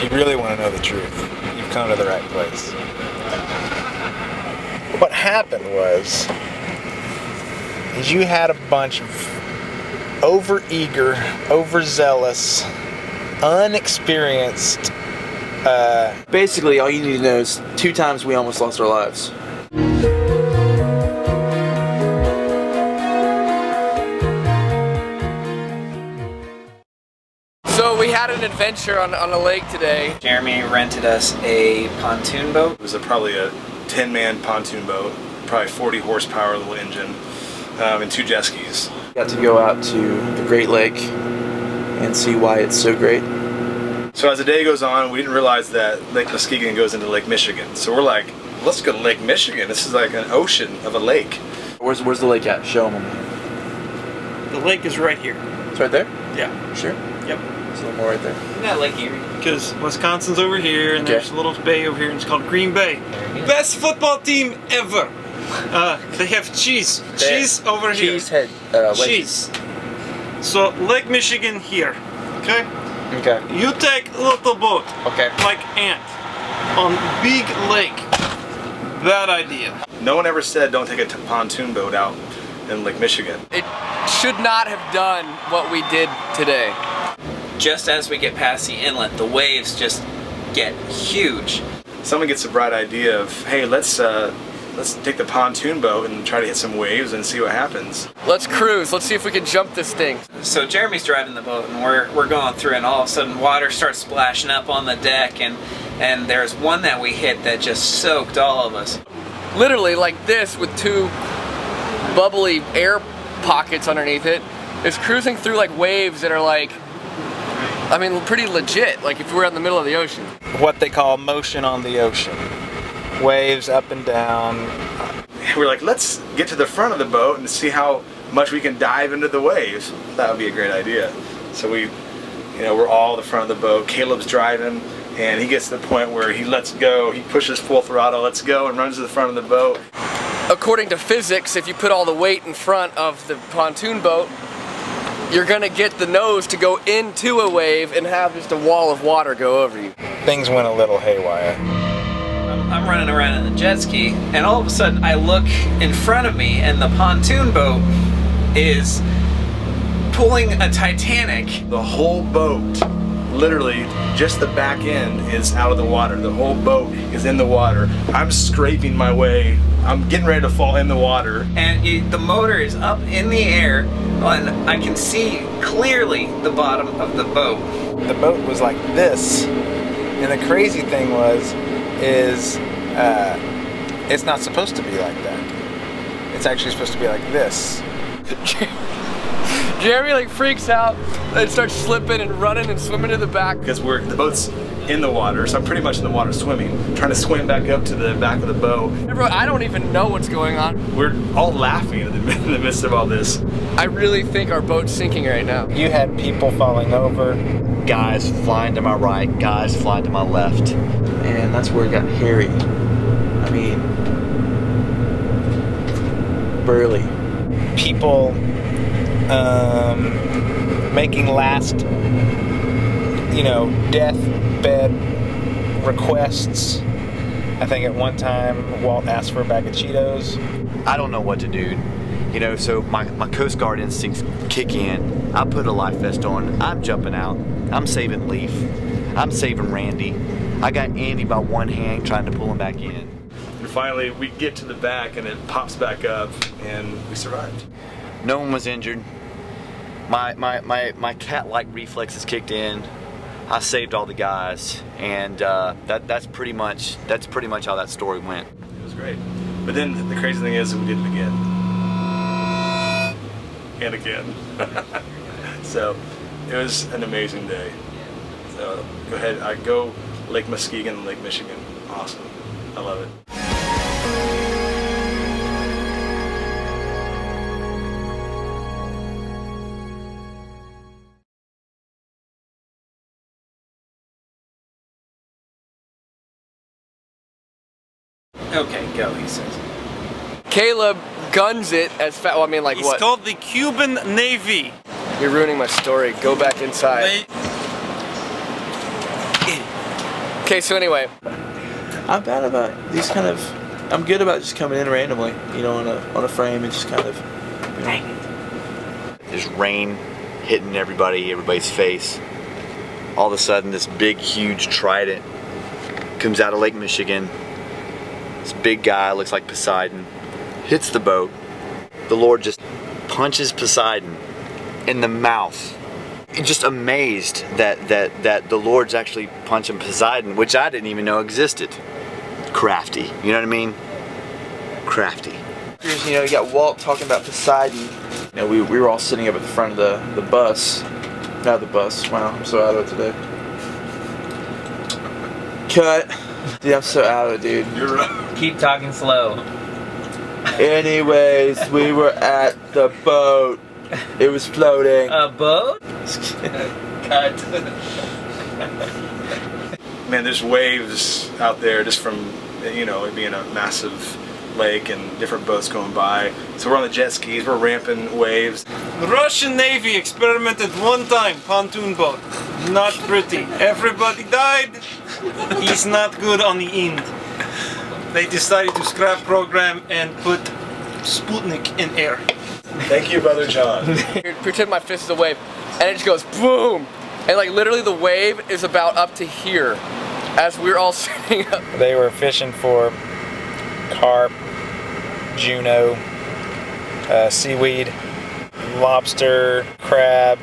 If you really want to know the truth, you've come to the right place. What happened was, is you had a bunch of overeager, overzealous, unexperienced. Basically, all you need to know is 2 times we almost lost our lives. So we had an adventure on a lake today. Jeremy rented us a pontoon boat. It was probably a 10-man pontoon boat, probably 40 horsepower little engine, and 2 jet skis. Got to go out to the Great Lake and see why it's so great. So as the day goes on, we didn't realize that Lake Muskegon goes into Lake Michigan. So we're like, let's go to Lake Michigan. This is like an ocean of a lake. Where's the lake at? Show them. The lake is right here. It's right there? Yeah. Sure? Yep. There's a little more right there. Isn't that Lake Erie? Because Wisconsin's over here, and Okay. there's a little bay over here, and it's called Green Bay. Best football team ever. They have cheese. Cheese over here. Cheese head. Cheese. So Lake Michigan here. Okay. Okay. You take a little boat. Okay. Like ant on big lake. Bad idea. No one ever said don't take a pontoon boat out in Lake Michigan. It should not have done what we did today. Just as we get past the inlet, the waves just get huge. Someone gets the bright idea of, hey, let's take the pontoon boat and try to hit some waves and see what happens. Let's cruise. Let's see if we can jump this thing. So Jeremy's driving the boat, and we're going through, and all of a sudden water starts splashing up on the deck, and there's one that we hit that just soaked all of us. Literally like this with 2 bubbly air pockets underneath it. It's cruising through like waves that are like, I mean, pretty legit, like if we were in the middle of the ocean. What they call motion on the ocean. Waves up and down. We're like, let's get to the front of the boat and see how much we can dive into the waves. That would be a great idea. So we're all at the front of the boat. Caleb's driving, and he gets to the point where he lets go. He pushes full throttle, lets go, and runs to the front of the boat. According to physics, if you put all the weight in front of the pontoon boat, you're gonna get the nose to go into a wave and have just a wall of water go over you. Things went a little haywire. I'm running around in the jet ski, and all of a sudden I look in front of me, and the pontoon boat is pulling a Titanic. The whole boat, literally just the back end is out of the water. The whole boat is in the water. I'm scraping my way. I'm getting ready to fall in the water. And the motor is up in the air, and I can see clearly the bottom of the boat. The boat was like this, and the crazy thing is it's not supposed to be like that. It's actually supposed to be like this. Jeremy like freaks out and starts slipping and running and swimming to the back. Because the boat's in the water, so I'm pretty much in the water swimming, trying to swim back up to the back of the boat. I don't even know what's going on. We're all laughing in the midst of all this. I really think our boat's sinking right now. You had people falling over. Guys flying to my right, guys flying to my left. And that's where it got hairy. I mean, burly. People making last, deathbed requests. I think at one time Walt asked for a bag of Cheetos. I don't know what to do. So my Coast Guard instincts kick in. I put a life vest on. I'm jumping out. I'm saving Leaf. I'm saving Randy. I got Andy by one hand trying to pull him back in. And finally, we get to the back, and it pops back up, and we survived. No one was injured. My cat-like reflexes kicked in. I saved all the guys, and that's pretty much how that story went. It was great. But then the crazy thing is we did it again. And again. So it was an amazing day. So go ahead, I go Lake Muskegon and Lake Michigan. Awesome. I love it. Okay, go, he says. Caleb guns it as fast. Well, I mean, like It's what? called the Cuban Navy. You're ruining my story. Go back inside. They Okay, so anyway, I'm bad about these kind of. I'm good about just coming in randomly, you know, on a frame and just kind of. You know. There's rain hitting everybody's face. All of a sudden, this big, huge trident comes out of Lake Michigan. This big guy looks like Poseidon, hits the boat. The Lord just punches Poseidon in the mouth. Just amazed that the Lord's actually punching Poseidon, which I didn't even know existed. Crafty, you know what I mean? Crafty. You know, you got Walt talking about Poseidon. You know, we were all sitting up at the front of the bus. Not the bus. Wow, I'm so out of it today. Cut. Dude, I'm so out of it, dude. You're right. Keep talking slow. Anyways, we were at the boat. It was floating. A boat? Cut. Man, there's waves out there just from, you know, it being a massive lake and different boats going by. So we're on the jet skis, we're ramping waves. The Russian Navy experimented one time, pontoon boat. Not pretty. Everybody died. He's not good on the end. They decided to scrap program and put Sputnik in air. Thank you, Brother John. pretend my fist is a wave, and it just goes boom, and like literally the wave is about up to here, as we're all sitting up. They were fishing for carp, Juno, seaweed, lobster, crab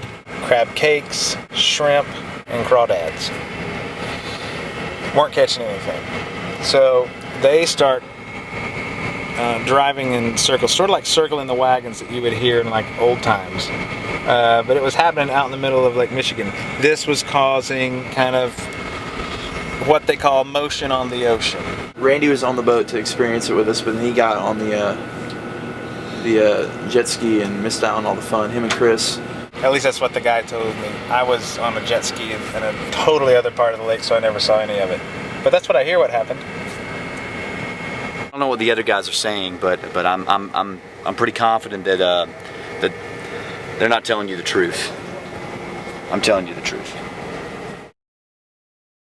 cakes, shrimp, and crawdads. Weren't catching anything. So they start driving in circles, sort of like circling the wagons that you would hear in like old times. But it was happening out in the middle of Lake Michigan. This was causing kind of what they call motion on the ocean. Randy was on the boat to experience it with us, but then he got on the jet ski and missed out on all the fun. Him and Chris. At least that's what the guy told me. I was on a jet ski in a totally other part of the lake, so I never saw any of it. But that's what I hear what happened. I don't know what the other guys are saying, but I'm pretty confident that that they're not telling you the truth. I'm telling you the truth.